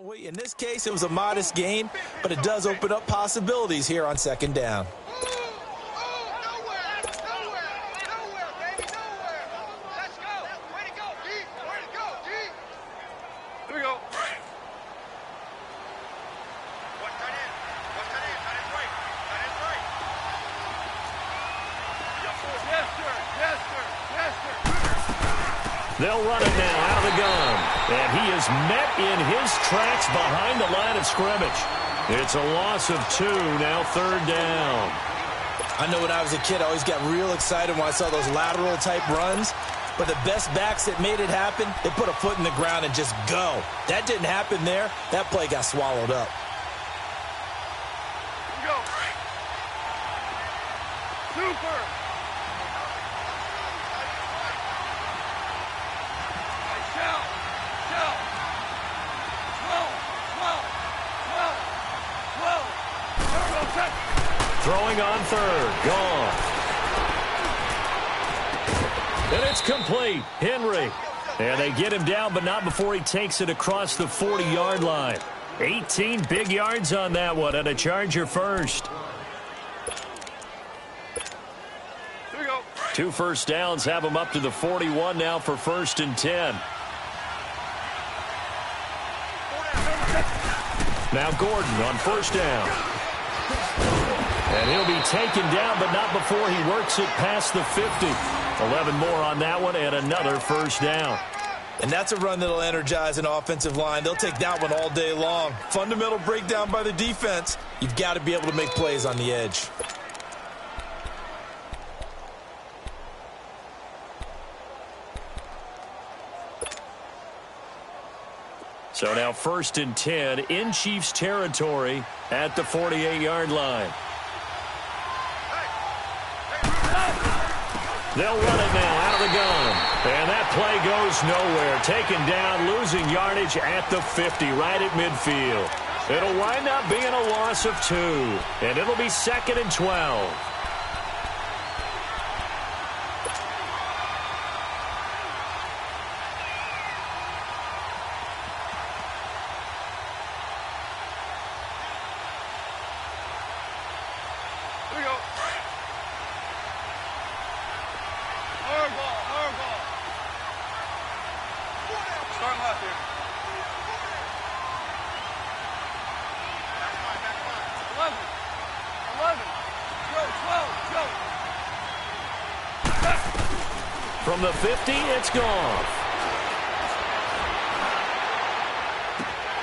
don't we? In this case, it was a modest gain, but it does open up possibilities here on second down. They'll run it now out of the gun. And he is met in his tracks behind the line of scrimmage. It's a loss of 2, now third down. I know when I was a kid, I always got real excited when I saw those lateral-type runs. But the best backs that made it happen, they put a foot in the ground and just go. That didn't happen there. That play got swallowed up. Super! Throwing on third. Gone. And it's complete. Henry. And they get him down, but not before he takes it across the 40-yard line. 18 big yards on that one, and a Charger first. Here we go. 2 first downs have him up to the 41 now for 1st and 10. Now Gordon on 1st down. And he'll be taken down, but not before he works it past the 50. 11 more on that one, and another 1st down. And that's a run that'll energize an offensive line. They'll take that one all day long. Fundamental breakdown by the defense. You've got to be able to make plays on the edge. So now 1st and 10 in Chiefs territory at the 48-yard line. They'll run it now out of the gun. And that play goes nowhere. Taken down, losing yardage at the 50, right at midfield. It'll wind up being a loss of 2. And it'll be 2nd and 12. From the 50, it's gone.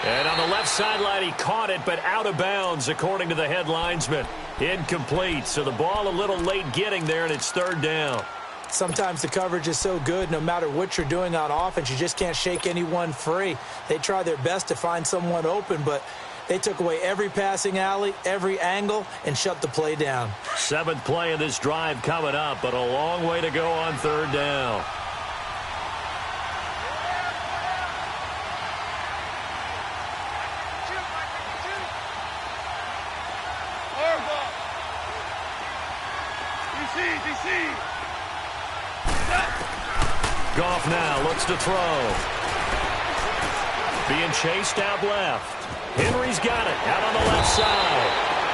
And on the left sideline, he caught it, but out of bounds, according to the head linesman. Incomplete, so the ball a little late getting there, and it's 3rd down. Sometimes the coverage is so good, no matter what you're doing on offense, you just can't shake anyone free. They try their best to find someone open, but they took away every passing alley, every angle, and shut the play down. 7th play of this drive coming up, but a long way to go on 3rd down. Goff now looks to throw. Being chased out left. Henry's got it out on the left side.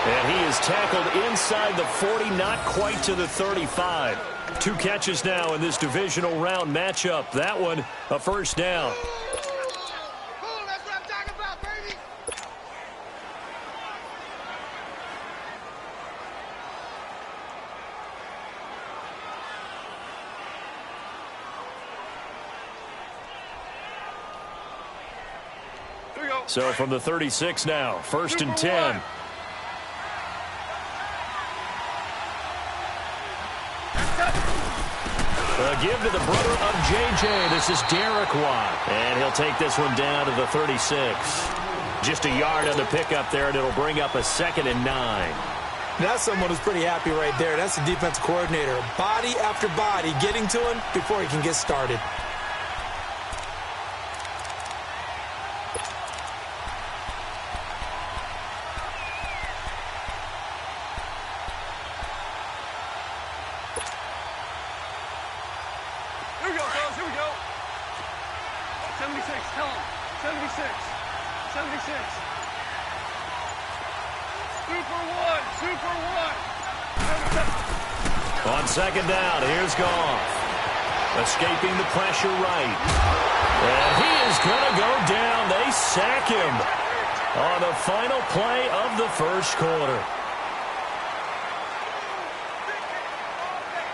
And he is tackled inside the 40, not quite to the 35. 2 catches now in this divisional round matchup. That one, a 1st down. That's what I'm talking about, baby. So from the 36 now, 1st and 10. A give to the brother of J.J. This is Derek Watt. And he'll take this one down to the 36. Just a yard on the pickup there, and it'll bring up a 2nd and 9. That's someone who's pretty happy right there. That's the defense coordinator. Body after body getting to him before he can get started. Here we go, fellas. Here we go. 76. Tell him. 76. 76. Super one. On second down, here's Goff. Escaping the pressure right. And he is going to go down. They sack him on the final play of the first quarter.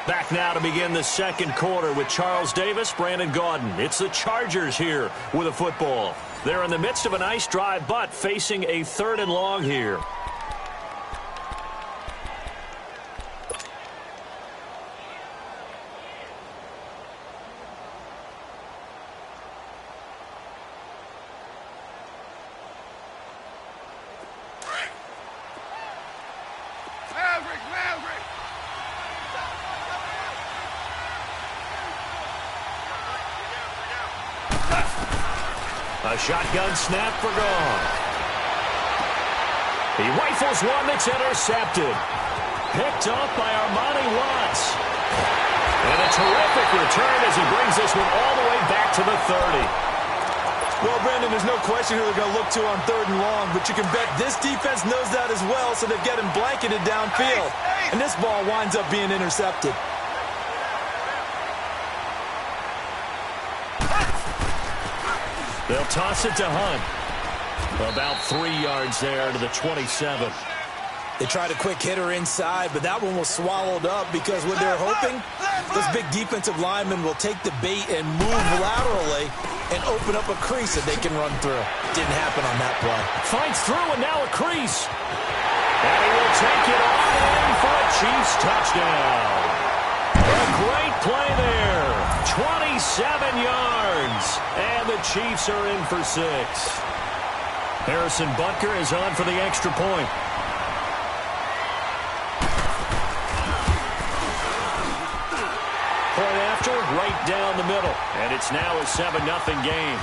Back now to begin the second quarter with Charles Davis, Brandon Gaudin. It's the Chargers here with a football. They're in the midst of a nice drive, but facing a 3rd and long here. A shotgun snap for Goff. He rifles one that's intercepted. Picked off by Armani Watts. And a terrific return as he brings this one all the way back to the 30. Well, Brandon, there's no question who they're going to look to on 3rd and long, but you can bet this defense knows that as well, so they're getting blanketed downfield. And this ball winds up being intercepted. They'll toss it to Hunt. About 3 yards there to the 27. They tried a quick hitter inside, but that one was swallowed up because what they're hoping, this big defensive lineman will take the bait and move laterally and open up a crease that they can run through. Didn't happen on that play. Finds through and now a crease. And he will take it all in for a Chiefs touchdown. A great play there. 27 yards. And the Chiefs are in for 6. Harrison Butker is on for the extra point. Point after, right down the middle. And it's now a 7-0 game.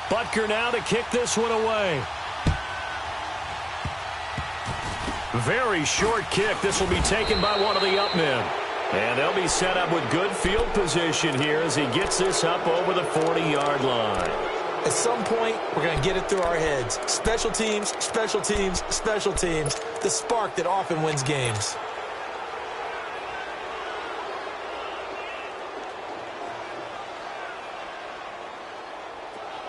Butker now to kick this one away. Very short kick. This will be taken by one of the up men. And they'll be set up with good field position here as he gets this up over the 40-yard line. At some point, we're going to get it through our heads. Special teams, special teams, special teams. The spark that often wins games.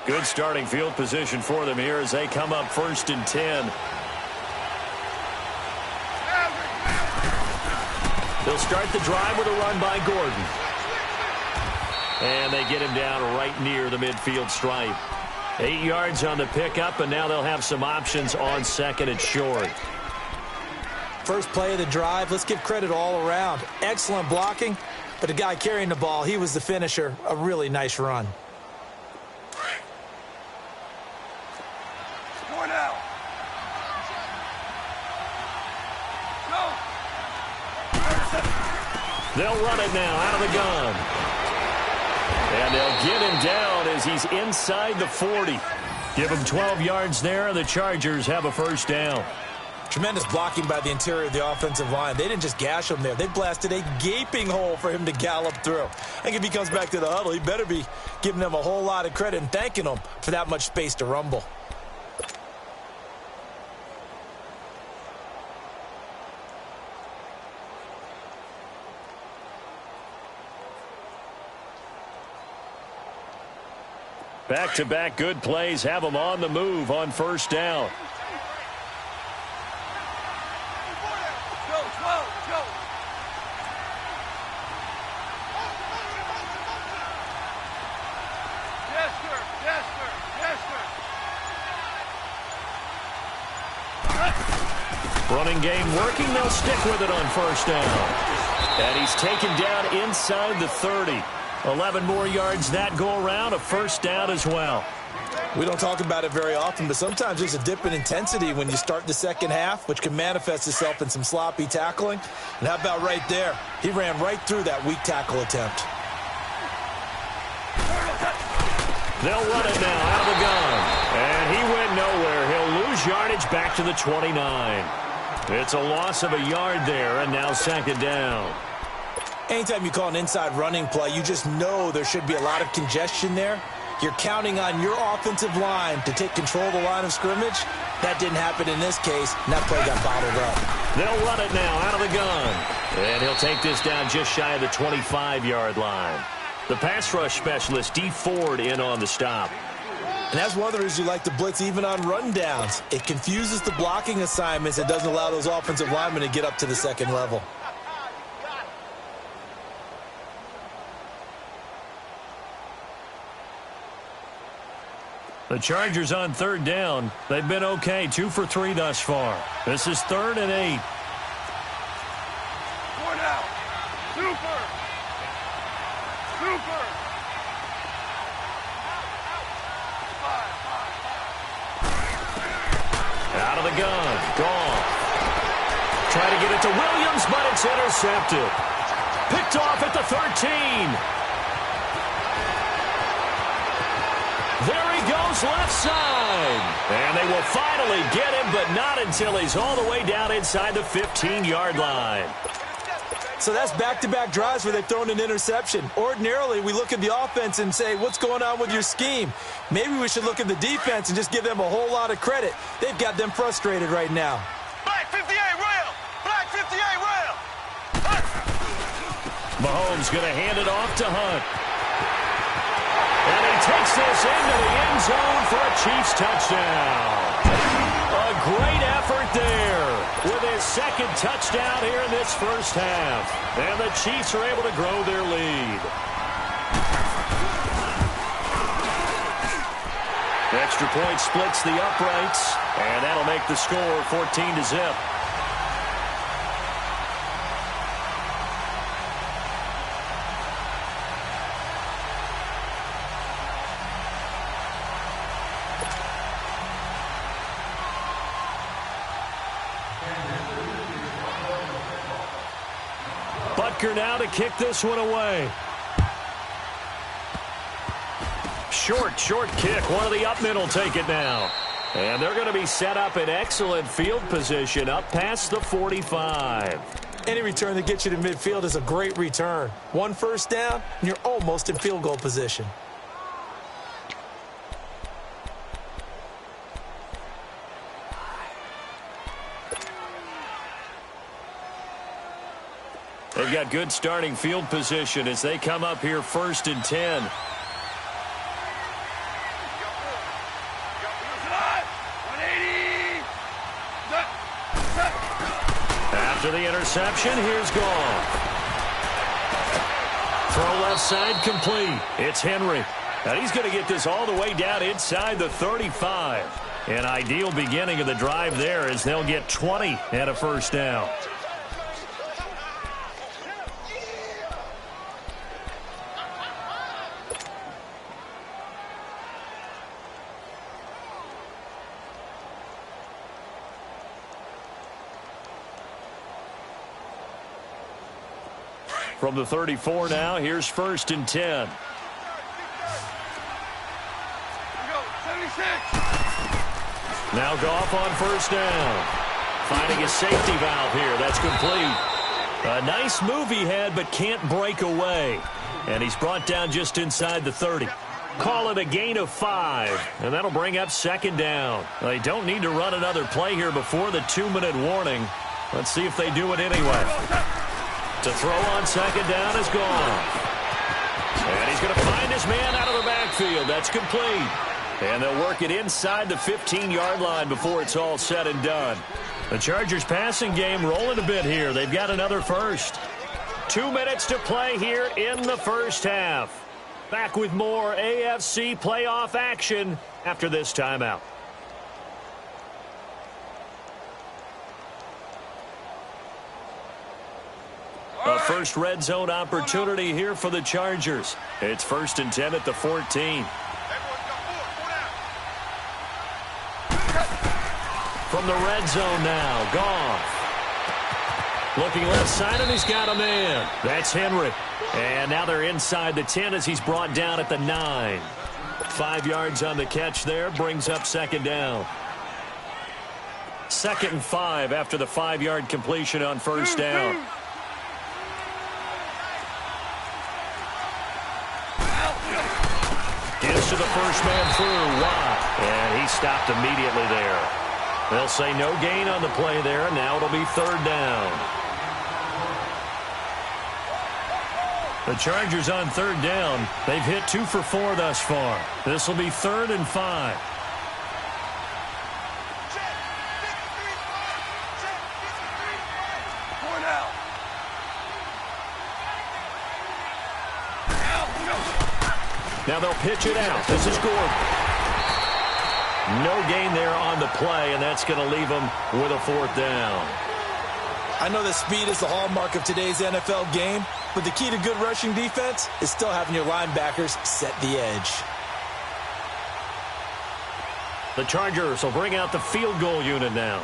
Good starting field position for them here as they come up 1st and 10. They'll start the drive with a run by Gordon. And they get him down right near the midfield stripe. 8 yards on the pickup, and now they'll have some options on 2nd and short. First play of the drive, let's give credit all around. Excellent blocking, but the guy carrying the ball, he was the finisher. A really nice run. They'll run it now out of the gun. And they'll get him down as he's inside the 40. Give him 12 yards there, and the Chargers have a first down. Tremendous blocking by the interior of the offensive line. They didn't just gash him there. They blasted a gaping hole for him to gallop through. I think if he comes back to the huddle, he better be giving them a whole lot of credit and thanking them for that much space to rumble. Back-to-back good plays have them on the move on first down. Running game working. They'll stick with it on first down. And he's taken down inside the 30. 11 more yards that go around, a first down as well. We don't talk about it very often, but sometimes there's a dip in intensity when you start the second half, which can manifest itself in some sloppy tackling. And how about right there? He ran right through that weak tackle attempt. They'll run it now out of the gun. And he went nowhere. He'll yardage back to the 29. It's a loss of a yard there, and now second down. Anytime you call an inside running play, you just know there should be a lot of congestion there. You're counting on your offensive line to take control of the line of scrimmage. That didn't happen in this case, and that play got bottled up. They'll run it now out of the gun. And he'll take this down just shy of the 25-yard line. The pass rush specialist, D. Ford, in on the stop. And that's one of the reasons you like to blitz even on rundowns. It confuses the blocking assignments. It doesn't allow those offensive linemen to get up to the second level. The Chargers on third down. They've been okay, 2 for 3 thus far. This is 3rd and 8. One out. Super. Out of the gun. Gone. Try to get it to Williams, but it's intercepted. Picked off at the 13. There he goes left side. And they will finally get him, but not until he's all the way down inside the 15-yard line. So that's back-to-back drives where they've thrown an interception. Ordinarily, we look at the offense and say, what's going on with your scheme? Maybe we should look at the defense and just give them a whole lot of credit. They've got them frustrated right now. Black 58 rail. Black 58 rail. Mahomes going to hand it off to Hunt. And he takes this into the end zone for a Chiefs touchdown. A great effort there with his second touchdown here in this first half. And the Chiefs are able to grow their lead. Extra point splits the uprights, and that'll make the score 14-0. Butker now to kick this one away. Short kick. One of the up men will take it now. And they're going to be set up in excellent field position up past the 45. Any return that gets you to midfield is a great return. 1 first down, and you're almost in field goal position. They've got good starting field position as they come up here 1st and 10. After the interception, here's Goff. Throw left side complete. It's Henry. And he's going to get this all the way down inside the 35. An ideal beginning of the drive there as they'll get 20 and a first down. From the 34 now, here's 1st and 10. Now Goff on 1st down. Finding a safety valve here. That's complete. A nice move he had, but can't break away. And he's brought down just inside the 30. Call it a gain of 5. And that'll bring up 2nd down. They don't need to run another play here before the 2-minute warning. Let's see if they do it anyway. To throw on 2nd down is gone. And he's going to find his man out of the backfield. That's complete. And they'll work it inside the 15-yard line before it's all said and done. The Chargers passing game rolling a bit here. They've got another first. 2 minutes to play here in the first half. Back with more AFC playoff action after this timeout. A first red zone opportunity here for the Chargers. It's 1st and 10 at the 14. From the red zone now, Goff. Looking left side, and he's got a man. That's Henry. And now they're inside the 10 as he's brought down at the 9. 5 yards on the catch there, brings up 2nd down. 2nd and 5 after the 5-yard completion on first down. Gives to the first man through, Watt. And he stopped immediately there. They'll say no gain on the play there. Now it'll be 3rd down. The Chargers on 3rd down. They've hit 2 for 4 thus far. This will be 3rd and 5. Now they'll pitch it out. This is Gordon. No gain there on the play, and that's going to leave them with a 4th down. I know that speed is the hallmark of today's NFL game, but the key to good rushing defense is still having your linebackers set the edge. The Chargers will bring out the field goal unit now.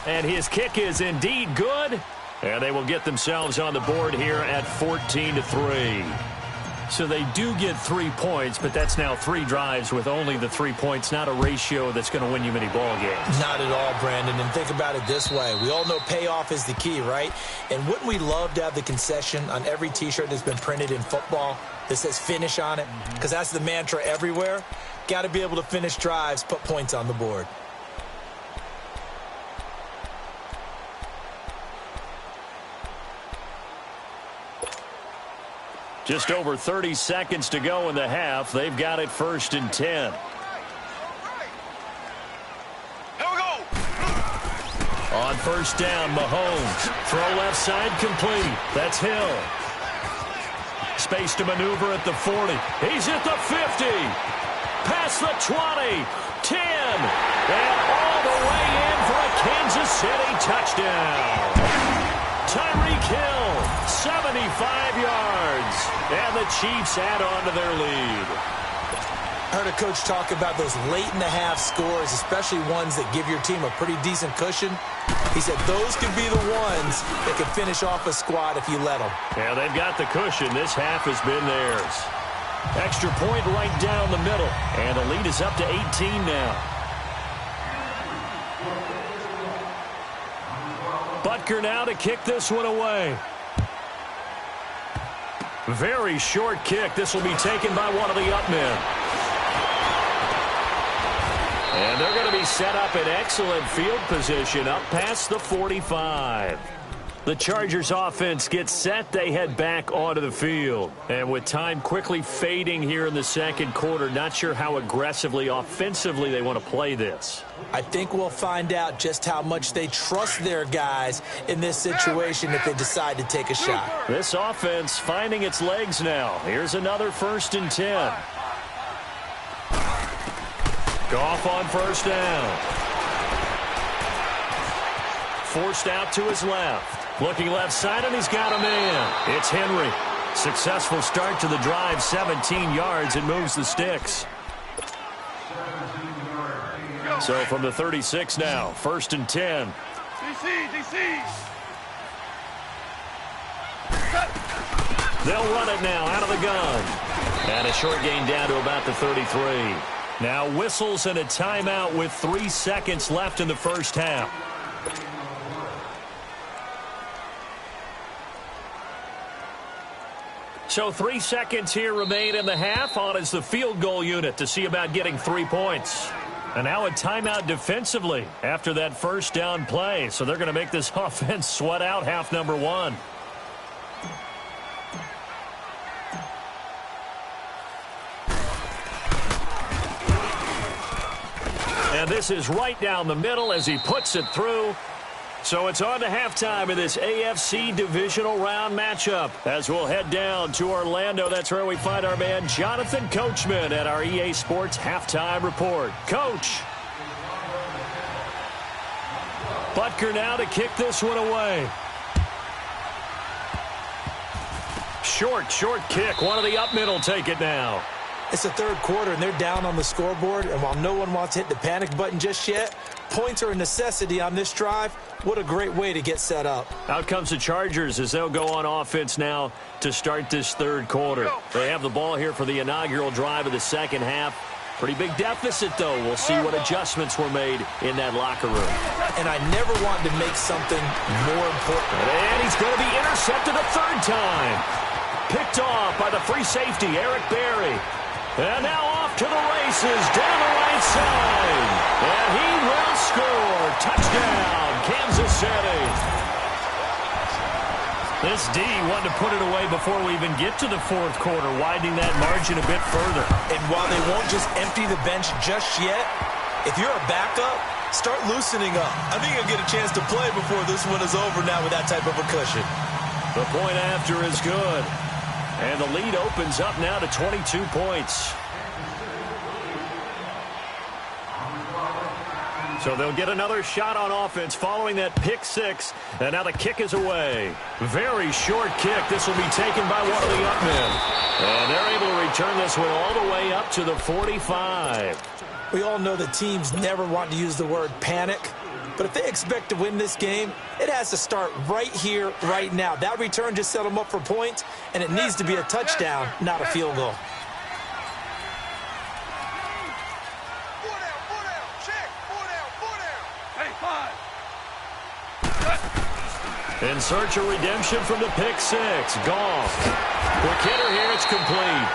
And his kick is indeed good. And they will get themselves on the board here at 14-3. So they do get 3 points, but that's now 3 drives with only the 3 points, not a ratio that's going to win you many ball games. Not at all, Brandon. And think about it this way. We all know payoff is the key, right? And wouldn't we love to have the concession on every T-shirt that's been printed in football that says finish on it? Because that's the mantra everywhere. Got to be able to finish drives, put points on the board. Just over 30 seconds to go in the half. They've got it 1st and 10. Here we go. On 1st down, Mahomes. Throw left side complete. That's Hill. Space to maneuver at the 40. He's at the 50. Past the 20. 10. And all the way in for a Kansas City touchdown. Tyreek Hill, 75 yards. And the Chiefs add on to their lead. I heard a coach talk about those late-in-the-half scores, especially ones that give your team a pretty decent cushion. He said those could be the ones that could finish off a squad if you let them. Yeah, they've got the cushion. This half has been theirs. Extra point right down the middle. And the lead is up to 18 now. Butker now to kick this one away. Very short kick. This will be taken by one of the up men. And they're going to be set up in excellent field position up past the 45. The Chargers offense gets set. They head back onto the field. And with time quickly fading here in the 2nd quarter, not sure how aggressively, offensively they want to play this. I think we'll find out just how much they trust their guys in this situation if they decide to take a shot. This offense finding its legs now. Here's another 1st and 10. Goff on 1st down. Forced out to his left. Looking left side, and he's got a man. It's Henry. Successful start to the drive, 17 yards, and moves the sticks. So from the 36 now, 1st and 10. DC. They'll run it now out of the gun. And a short gain down to about the 33. Now whistles and a timeout with 3 seconds left in the 1st half. So 3 seconds here remain in the half. On is the field goal unit to see about getting 3 points. And now a timeout defensively after that 1st down play. So they're going to make this offense sweat out half number 1. And this is right down the middle as he puts it through. So it's on to halftime in this AFC divisional round matchup. As we'll head down to Orlando, that's where we find our man Jonathan Coachman at our EA Sports Halftime Report. Coach. Butker now to kick this one away. Short kick. One of the up middle take it now. It's the third quarter, and they're down on the scoreboard. And while no one wants to hit the panic button just yet, points are a necessity on this drive. What a great way to get set up. Out comes the Chargers as they'll go on offense now to start this third quarter. They have the ball here for the inaugural drive of the second half. Pretty big deficit, though. We'll see what adjustments were made in that locker room. And I never wanted to make something more important. And he's going to be intercepted a third time. Picked off by the free safety, Eric Berry. And now off to the races down the right side. And he will score. Touchdown, Kansas City. This D wanted to put it away before we even get to the fourth quarter, widening that margin a bit further. And while they won't just empty the bench just yet, if you're a backup, start loosening up. I think you'll get a chance to play before this one is over now with that type of a cushion. The point after is good. And the lead opens up now to 22 points. So they'll get another shot on offense following that pick six. And now the kick is away. Very short kick. This will be taken by one of the up men. And they're able to return this one all the way up to the 45. We all know that teams never want to use the word panic. But if they expect to win this game, it has to start right here, right now. That return just set them up for points, and it needs to be a touchdown, not a field goal. In search of redemption from the pick six. Goff. Quick hitter here. It's complete.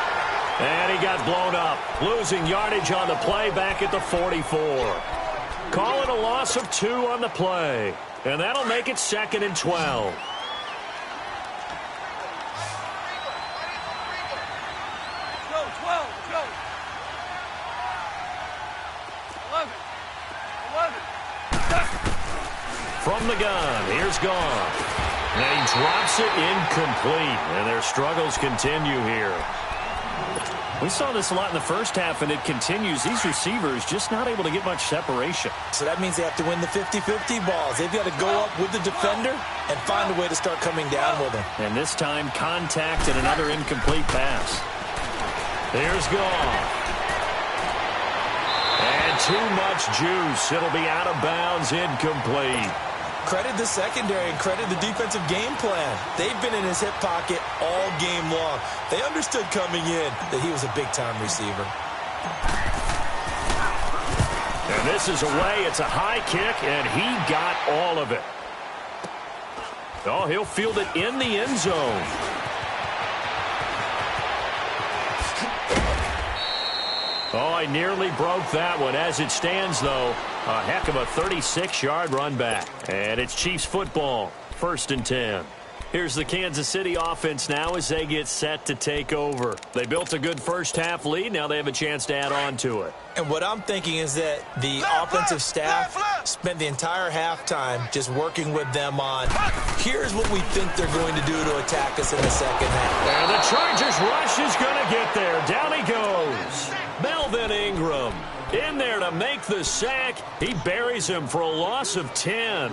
And he got blown up. Losing yardage on the play back at the 44. Call it a loss of 2 on the play. And that'll make it 2nd and 12. From the gun, here's Goff. And he drops it incomplete. And their struggles continue here. We saw this a lot in the first half, and it continues. These receivers just not able to get much separation. So that means they have to win the 50-50 balls. They've got to go up with the defender and find a way to start coming down with him. And this time, contact and another incomplete pass. Here's Goff. And too much juice. It'll be out of bounds, incomplete. Credit the secondary and credit the defensive game plan. They've been in his hip pocket all game long. They understood coming in that he was a big-time receiver. And this is away. It's a high kick, and he got all of it. Oh, he'll field it in the end zone. Oh, I nearly broke that one. As it stands, though, a heck of a 36-yard run back. And it's Chiefs football, 1st and 10. Here's the Kansas City offense now as they get set to take over. They built a good first-half lead. Now they have a chance to add on to it. And what I'm thinking is that the offensive staff spent the entire halftime just working with them on, here's what we think they're going to do to attack us in the second half. And the Chargers rush is going to get there. Down he goes. Melvin Ingram in there to make the sack. He buries him for a loss of 10.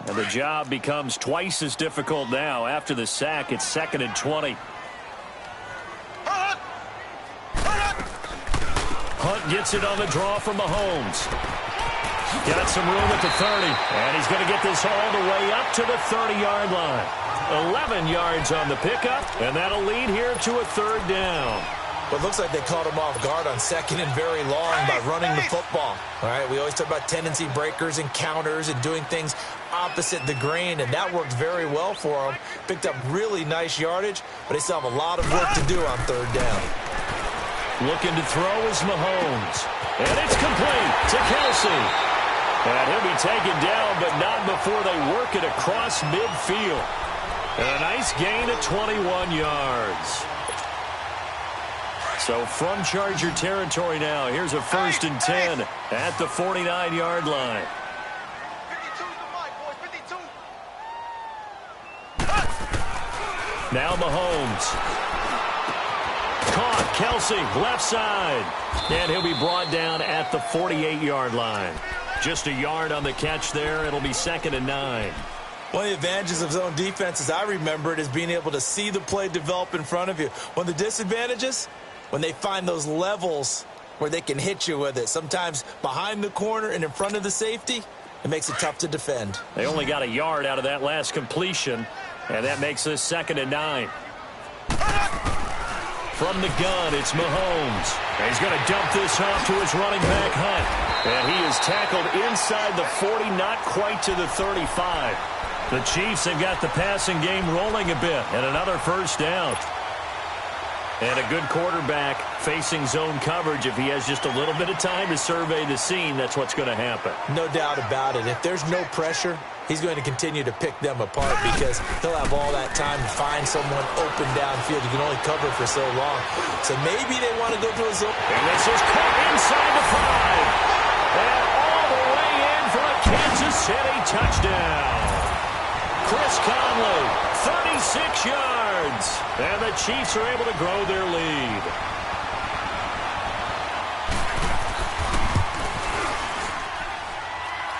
And the job becomes twice as difficult now. After the sack, it's 2nd and 20. Hunt gets it on the draw from Mahomes. Got some room at the 30. And he's going to get this all the way up to the 30-yard line. 11 yards on the pickup, and that'll lead here to a 3rd down. But it looks like they caught him off guard on 2nd and very long by running the football. All right, we always talk about tendency breakers and counters and doing things opposite the grain, and that worked very well for them. Picked up really nice yardage, but they still have a lot of work to do on 3rd down. Looking to throw is Mahomes. And it's complete to Kelsey. And he'll be taken down, but not before they work it across midfield. And a nice gain of 21 yards. So from Charger territory now, here's a 1st and 10 at the 49-yard line. 52 the mic, boys, 52. Now Mahomes. Caught Kelsey, left side. And he'll be brought down at the 48-yard line. Just a yard on the catch there. It'll be 2nd and 9. One of the advantages of zone defense, as I remember it, is being able to see the play develop in front of you. One of the disadvantages, when they find those levels where they can hit you with it, sometimes behind the corner and in front of the safety, it makes it tough to defend. They only got a yard out of that last completion, and that makes this 2nd and 9. From the gun, it's Mahomes. And he's going to dump this off to his running back, Hunt. And he is tackled inside the 40, not quite to the 35. The Chiefs have got the passing game rolling a bit, and another first down. And a good quarterback facing zone coverage. If he has just a little bit of time to survey the scene, that's what's going to happen. No doubt about it. If there's no pressure, he's going to continue to pick them apart because he'll have all that time to find someone open downfield. You can only cover for so long. So maybe they want to go to a zone. And this is caught inside the 5. And all the way in for a Kansas City touchdown. Chris Conley, 36 yards. And the Chiefs are able to grow their lead.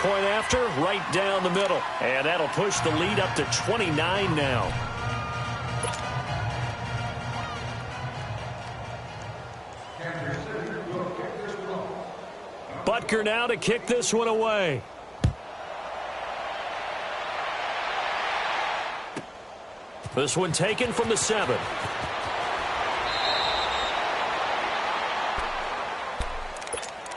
Point after, right down the middle. And that'll push the lead up to 29 now. Butker now to kick this one away. This one taken from the 7.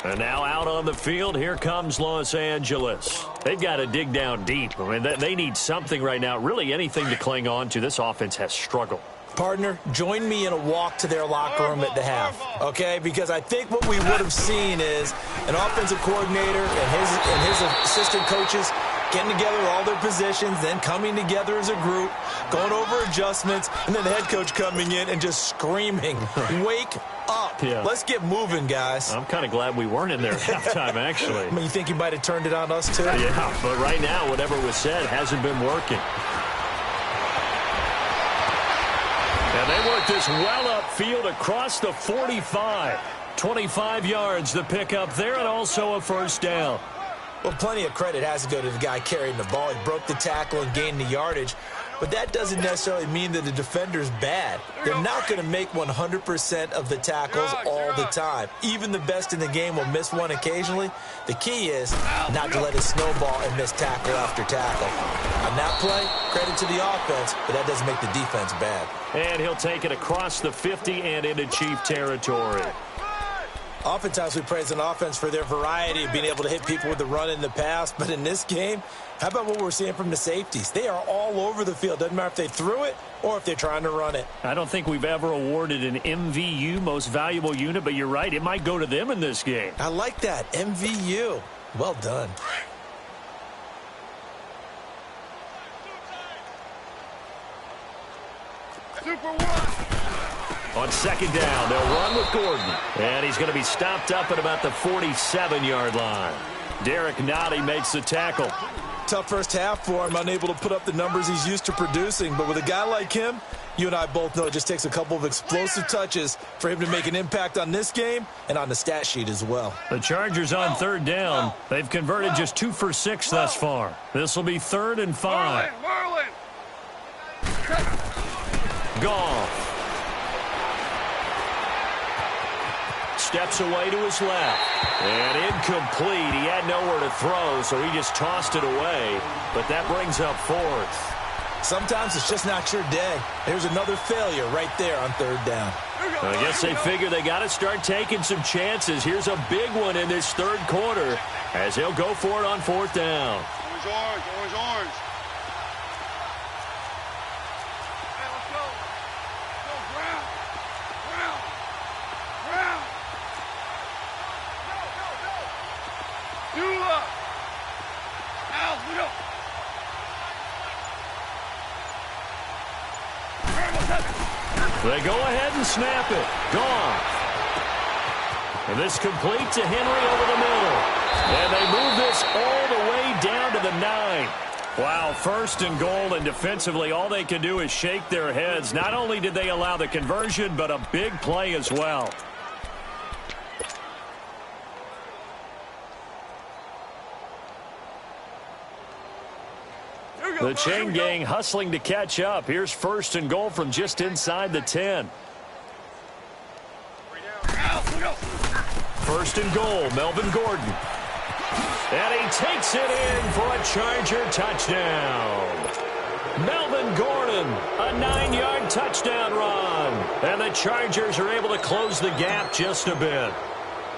And now out on the field, here comes Los Angeles. They've got to dig down deep. I mean, they need something right now, really anything to cling on to. This offense has struggled. Partner, join me in a walk to their locker room at the half, okay? Because I think what we would have seen is an offensive coordinator and his assistant coaches getting together all their positions, then coming together as a group, going over adjustments, and then the head coach coming in and just screaming, wake up. Yeah. Let's get moving, guys. I'm kind of glad we weren't in there at halftime, actually. I mean, you think he might have turned it on us, too? Yeah, but right now, whatever was said hasn't been working. And they work this well upfield across the 45. 25 yards to pick up there, and also a first down. Well, plenty of credit has to go to the guy carrying the ball. He broke the tackle and gained the yardage. But that doesn't necessarily mean that the defender's bad. They're not going to make 100% of the tackles all the time. Even the best in the game will miss one occasionally. The key is not to let it snowball and miss tackle after tackle. On that play, credit to the offense, but that doesn't make the defense bad. And he'll take it across the 50 and into Chief territory. Oftentimes we praise an offense for their variety of being able to hit people with the run in the pass. But in this game, how about what we're seeing from the safeties? They are all over the field. Doesn't matter if they threw it or if they're trying to run it. I don't think we've ever awarded an MVU, most valuable unit, but you're right. It might go to them in this game. I like that. MVU. Well done. Super one. On second down, they'll run with Gordon. And he's going to be stopped up at about the 47-yard line. Derek Nottie makes the tackle. Tough first half for him, unable to put up the numbers he's used to producing. But with a guy like him, you and I both know it just takes a couple of explosive touches for him to make an impact on this game and on the stat sheet as well. The Chargers on third down. They've converted just 2 for 6 thus far. This will be 3rd and 5. Goff. Steps away to his left. And incomplete. He had nowhere to throw, so he just tossed it away. But that brings up 4th. Sometimes it's just not your day. There's another failure right there on third down. I guess they figure they got to start taking some chances. Here's a big one in this third quarter as he'll go for it on 4th down. Orange, orange, orange. Hey, let's go. Let's go, Brown. Brown. Brown. Go, go, go. Dula. Al, we go. They go ahead and snap it. Goff. And this complete to Henry over the middle. And they move this all the way down to the 9. Wow, first and goal, and defensively all they can do is shake their heads. Not only did they allow the conversion, but a big play as well. The chain gang hustling to catch up. Here's first and goal from just inside the 10. First and goal, Melvin Gordon. And he takes it in for a Charger touchdown. Melvin Gordon, a 9-yard touchdown run. And the Chargers are able to close the gap just a bit.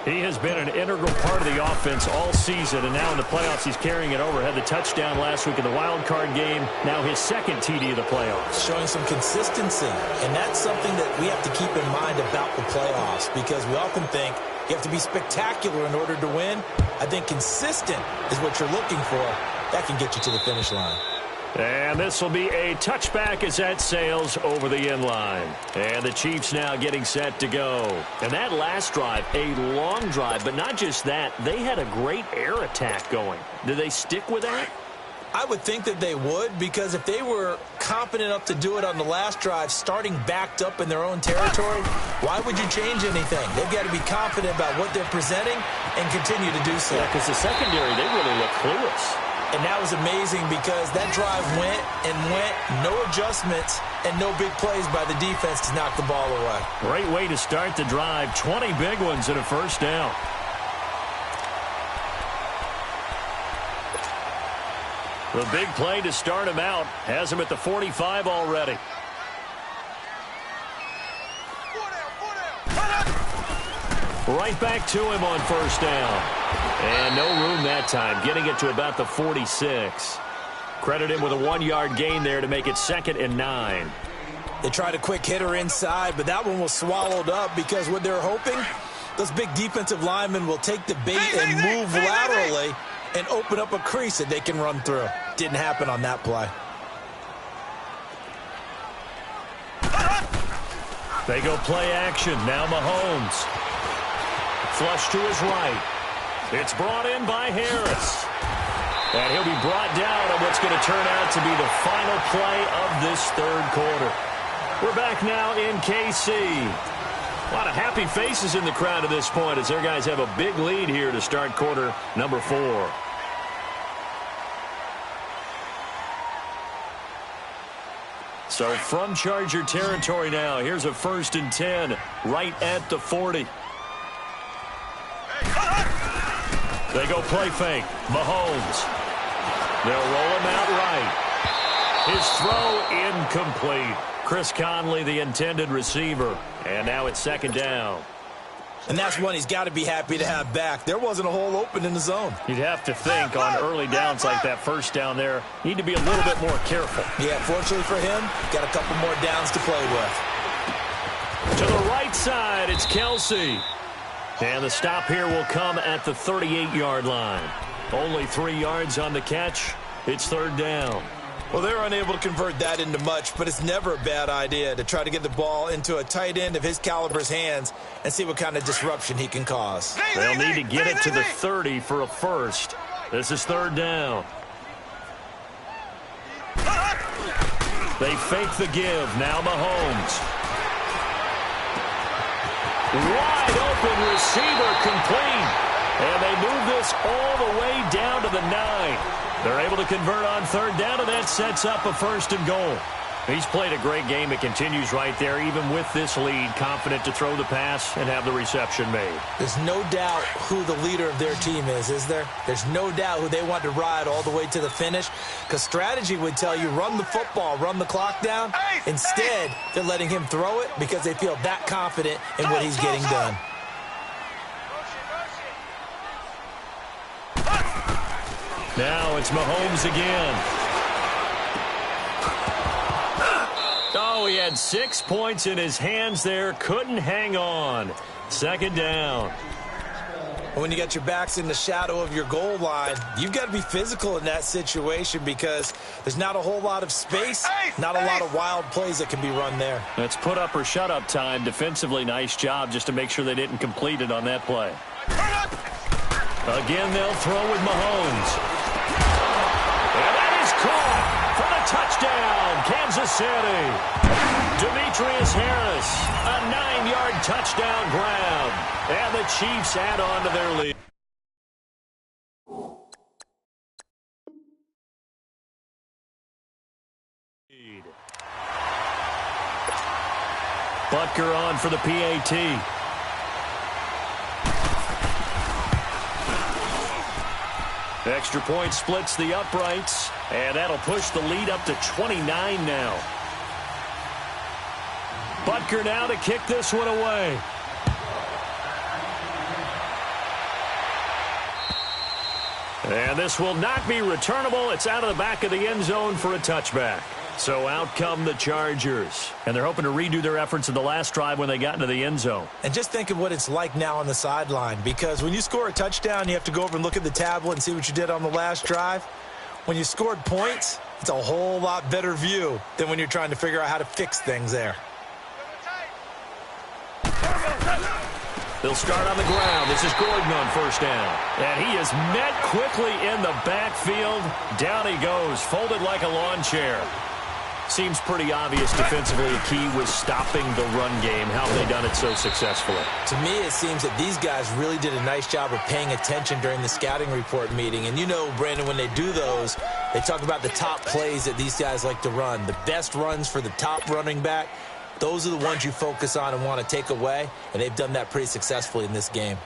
He has been an integral part of the offense all season, and now in the playoffs he's carrying it over. Had the touchdown last week in the wild card game, now his second TD of the playoffs. Showing some consistency, and that's something that we have to keep in mind about the playoffs, because we often think you have to be spectacular in order to win. I think consistent is what you're looking for. That can get you to the finish line. And this will be a touchback as that sails over the end line. And the Chiefs now getting set to go. And that last drive, a long drive, but not just that. They had a great air attack going. Did they stick with that? I would think that they would, because if they were confident enough to do it on the last drive, starting backed up in their own territory, why would you change anything? They've got to be confident about what they're presenting and continue to do so. Yeah, because the secondary, they really look clueless. And that was amazing because that drive went and went, no adjustments, and no big plays by the defense to knock the ball away. Great way to start the drive. 20 big ones and a first down. The big play to start him out has him at the 45 already. Right back to him on first down. And no room that time, getting it to about the 46. Credit him with a 1-yard gain there to make it 2nd and 9. They tried a quick hitter inside, but that one was swallowed up because what they're hoping, those big defensive linemen will take the bait and move laterally and open up a crease that they can run through. Didn't happen on that play. They go play action. Now Mahomes. Flush to his right. It's brought in by Harris. And he'll be brought down on what's going to turn out to be the final play of this third quarter. We're back now in KC. A lot of happy faces in the crowd at this point as their guys have a big lead here to start quarter number 4. So from Charger territory now, here's a 1st and 10 right at the 40. They go play fake. Mahomes. They'll roll him out right. His throw incomplete. Chris Conley, the intended receiver. And now it's 2nd down. And that's one he's got to be happy to have back. There wasn't a hole open in the zone. You'd have to think on early downs like that first down there, need to be a little bit more careful. Yeah, fortunately for him, got a couple more downs to play with. To the right side, it's Kelsey. And the stop here will come at the 38-yard line. Only 3 yards on the catch. It's 3rd down. Well, they're unable to convert that into much, but it's never a bad idea to try to get the ball into a tight end of his caliber's hands and see what kind of disruption he can cause. They'll need to get it to the 30 for a first. This is 3rd down. They fake the give. Now Mahomes. Wide open receiver complete. And they move this all the way down to the 9. They're able to convert on 3rd down, and that sets up a 1st and goal. He's played a great game. It continues right there, even with this lead, confident to throw the pass and have the reception made. There's no doubt who the leader of their team is there? There's no doubt who they want to ride all the way to the finish, because strategy would tell you run the football, run the clock down. Instead, they're letting him throw it because they feel that confident in what he's getting done. Now it's Mahomes again. Oh, he had 6 points in his hands there. Couldn't hang on. 2nd down. When you got your backs in the shadow of your goal line, you've got to be physical in that situation because there's not a whole lot of space, not a lot of wild plays that can be run there. That's put up or shut up time. Defensively, nice job just to make sure they didn't complete it on that play. Again, they'll throw with Mahomes. And that is caught Touchdown, Kansas City. Demetrius Harris, a 9-yard touchdown grab. And the Chiefs add on to their lead. Butker on for the PAT. Extra point splits the uprights, and that'll push the lead up to 29 now. Butker now to kick this one away. And this will not be returnable. It's out of the back of the end zone for a touchback. So out come the Chargers. And they're hoping to redo their efforts in the last drive when they got into the end zone. And just think of what it's like now on the sideline, because when you score a touchdown, you have to go over and look at the tablet and see what you did on the last drive. When you scored points, it's a whole lot better view than when you're trying to figure out how to fix things there. They'll start on the ground. This is Gordon on first down. And he is met quickly in the backfield. Down he goes, folded like a lawn chair. Seems pretty obvious defensively the key was stopping the run game. How have they done it so successfully? To me, it seems that these guys really did a nice job of paying attention during the scouting report meeting. And you know, Brandon, when they do those, they talk about the top plays that these guys like to run. The best runs for the top running back, those are the ones you focus on and want to take away. And they've done that pretty successfully in this game.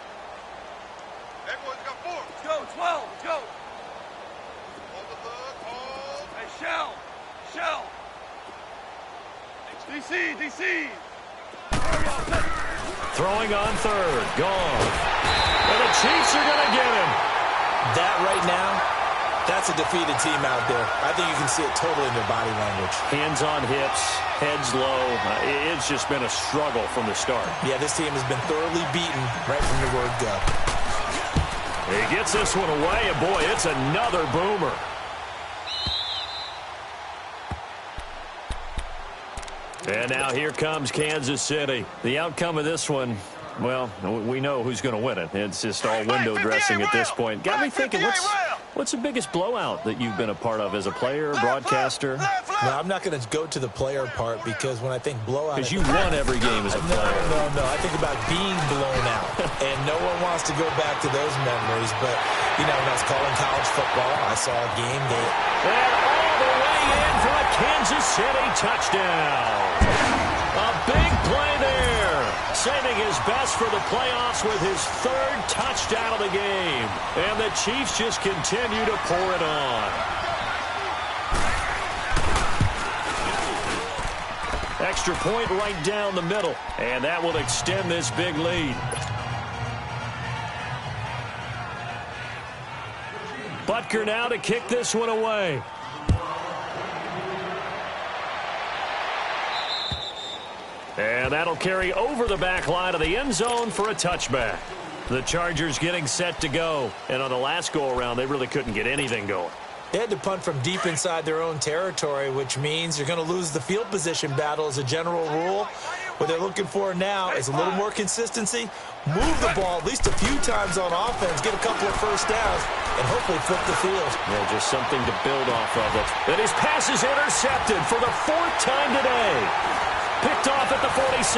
Everyone's got 4. Let's go, 12. Let's go. Hold the hook. Hold. Hey, Shell. DC. Throwing on third. Gone. And the Chiefs are going to get him. That right now, that's a defeated team out there. I think you can see it totally in their body language. Hands on hips, heads low. It's just been a struggle from the start. Yeah, this team has been thoroughly beaten right from the word go. He gets this one away, and boy, it's another boomer. And now here comes Kansas City. The outcome of this one, well, we know who's going to win it. It's just all window dressing at this point. Got me thinking, what's the biggest blowout that you've been a part of as a player, broadcaster? No, I'm not going to go to the player part, because when I think blowout... Because you won every game as a player. No. I think about being blown out. And no one wants to go back to those memories. But, you know, when I was calling college football, I saw a game that... And all the way in for a Kansas City touchdown. A big play there. Saving his best for the playoffs with his third touchdown of the game. And the Chiefs just continue to pour it on. Extra point right down the middle. And that will extend this big lead. Butker now to kick this one away. And that'll carry over the back line of the end zone for a touchback. The Chargers getting set to go. And on the last go-around, they really couldn't get anything going. They had to punt from deep inside their own territory, which means you're going to lose the field position battle as a general rule. What they're looking for now is a little more consistency, move the ball at least a few times on offense, get a couple of first downs, and hopefully flip the field. Yeah, just something to build off of it. And his pass is intercepted for the 4th time today. Picked off at the 46.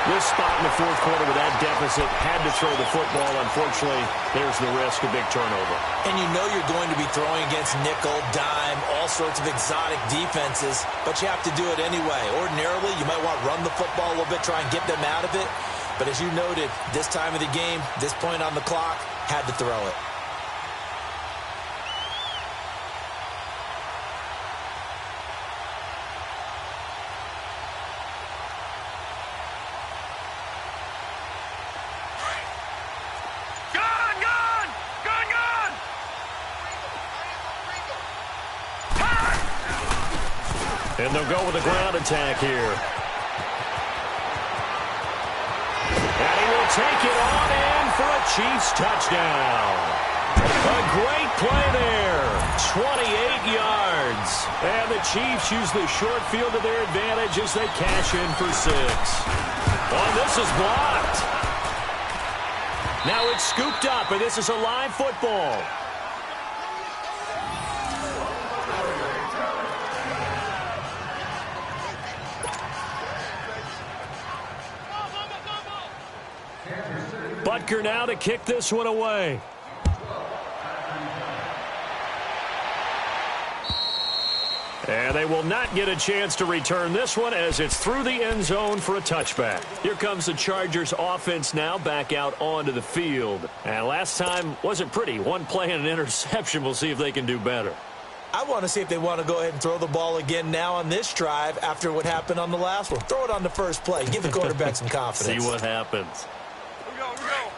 This spot in the 4th quarter with that deficit, had to throw the football. Unfortunately, there's the risk of big turnover. And you know you're going to be throwing against nickel, dime, all sorts of exotic defenses, but you have to do it anyway. Ordinarily, you might want to run the football a little bit, try and get them out of it. But as you noted, this time of the game, this point on the clock, had to throw it. And they'll go with a ground attack here. And he will take it on in for a Chiefs touchdown. A great play there. 28 yards. And the Chiefs use the short field to their advantage as they cash in for 6. Oh, this is blocked. Now it's scooped up, and this is a live football. Butker now to kick this one away. And they will not get a chance to return this one as it's through the end zone for a touchback. Here comes the Chargers offense now back out onto the field. And last time wasn't pretty. One play and an interception. We'll see if they can do better. I want to see if they want to go ahead and throw the ball again now on this drive after what happened on the last one. Throw it on the first play. Give the quarterback some confidence. See what happens. Here we go, here we go.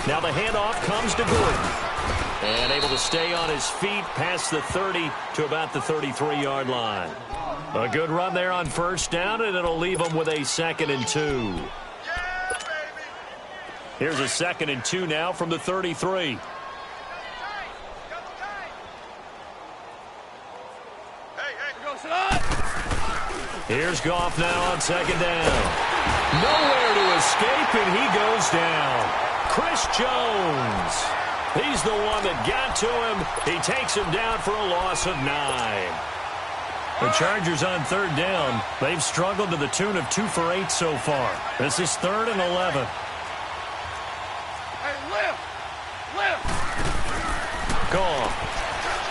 Now the handoff comes to Gordon. And able to stay on his feet past the 30 to about the 33-yard line. A good run there on first down, and it'll leave them with a 2nd and 2. Yeah, baby. Here's a 2nd and 2 now from the 33. Here's Goff now on 2nd down. Nowhere to escape, and he goes down. Chris Jones. He's the one that got to him. He takes him down for a loss of 9. The Chargers on 3rd down. They've struggled to the tune of 2 for 8 so far. This is 3rd and 11. Hey, lift! Lift! Goff.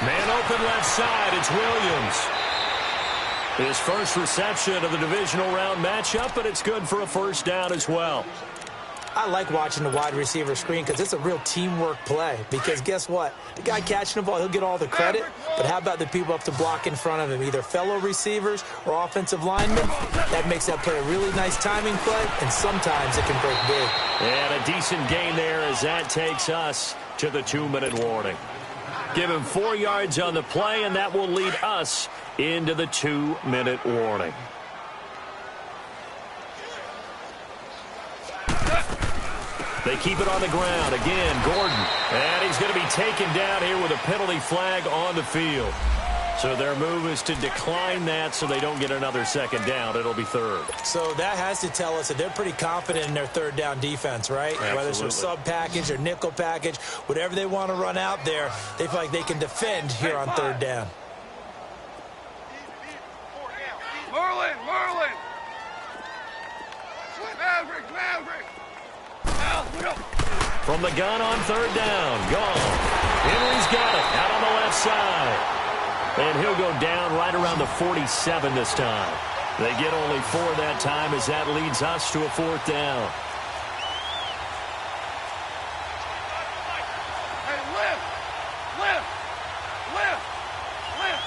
Man open left side. It's Williams. His first reception of the divisional round matchup, but it's good for a first down as well. I like watching the wide receiver screen because it's a real teamwork play. Because guess what? The guy catching the ball, he'll get all the credit. But how about the people up to block in front of him? Either fellow receivers or offensive linemen. That makes that play a really nice timing play, and sometimes it can break big. And a decent gain there as that takes us to the 2-minute warning. Give him 4 yards on the play, and that will lead us into the 2-minute warning. They keep it on the ground. Again, Gordon. And he's going to be taken down here with a penalty flag on the field. So their move is to decline that so they don't get another 2nd down. It'll be 3rd. So that has to tell us that they're pretty confident in their 3rd down defense, right? Absolutely. Whether it's a sub package or nickel package, whatever they want to run out there, they feel like they can defend here on 3rd down. Merlin! Merlin! Maverick! Maverick! From the gun on 3rd down. Gone. Henry's got it. Out on the left side. And he'll go down right around the 47 this time. They get only 4 that time as that leads us to a 4th down. Hey, lift! Lift! Lift! Lift!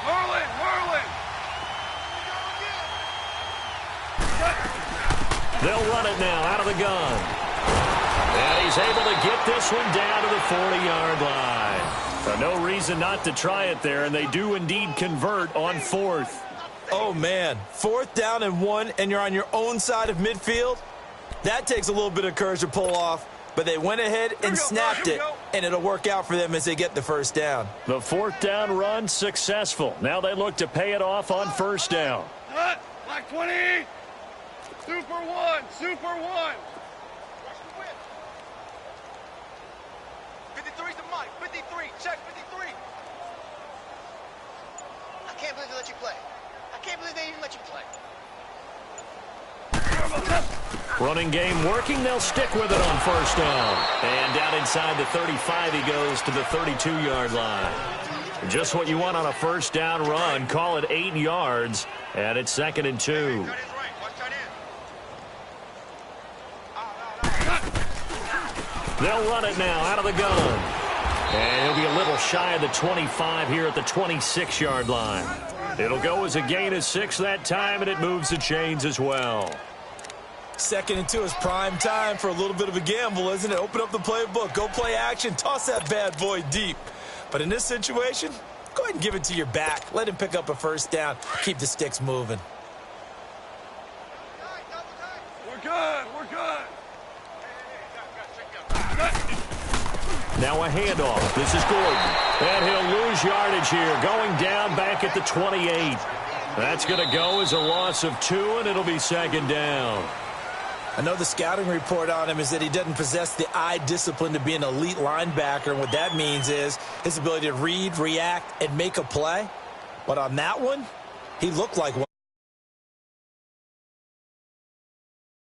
Merlin! Merlin! They'll run it now out of the gun. And he's able to get this one down to the 40-yard line. No reason not to try it there, and they do indeed convert on 4th. Oh, man. 4th down and 1, and you're on your own side of midfield? That takes a little bit of courage to pull off, but they went ahead and snapped it, and it'll work out for them as they get the 1st down. The 4th down run successful. Now they look to pay it off on 1st down. Hut! Black 20! Super 1! Super 1! 53's the mic. 53. Check 53. I can't believe they let you play. I can't believe they even let you play. Running game working. They'll stick with it on 1st down. And down inside the 35 he goes to the 32-yard line. Just what you want on a 1st down run. Call it 8 yards. And it's 2nd and 2. They'll run it now out of the gun. And he'll be a little shy of the 25 here at the 26-yard line. It'll go as a gain of 6 that time, and it moves the chains as well. 2nd and 2 is prime time for a little bit of a gamble, isn't it? Open up the playbook, go play action, toss that bad boy deep. But in this situation, go ahead and give it to your back. Let him pick up a 1st down. Keep the sticks moving. We're good. We're good. Now a handoff. This is Gordon. And he'll lose yardage here. Going down back at the 28. That's going to go as a loss of 2, and it'll be 2nd down. I know the scouting report on him is that he doesn't possess the eye discipline to be an elite linebacker, and what that means is his ability to read, react, and make a play. But on that one, he looked like one.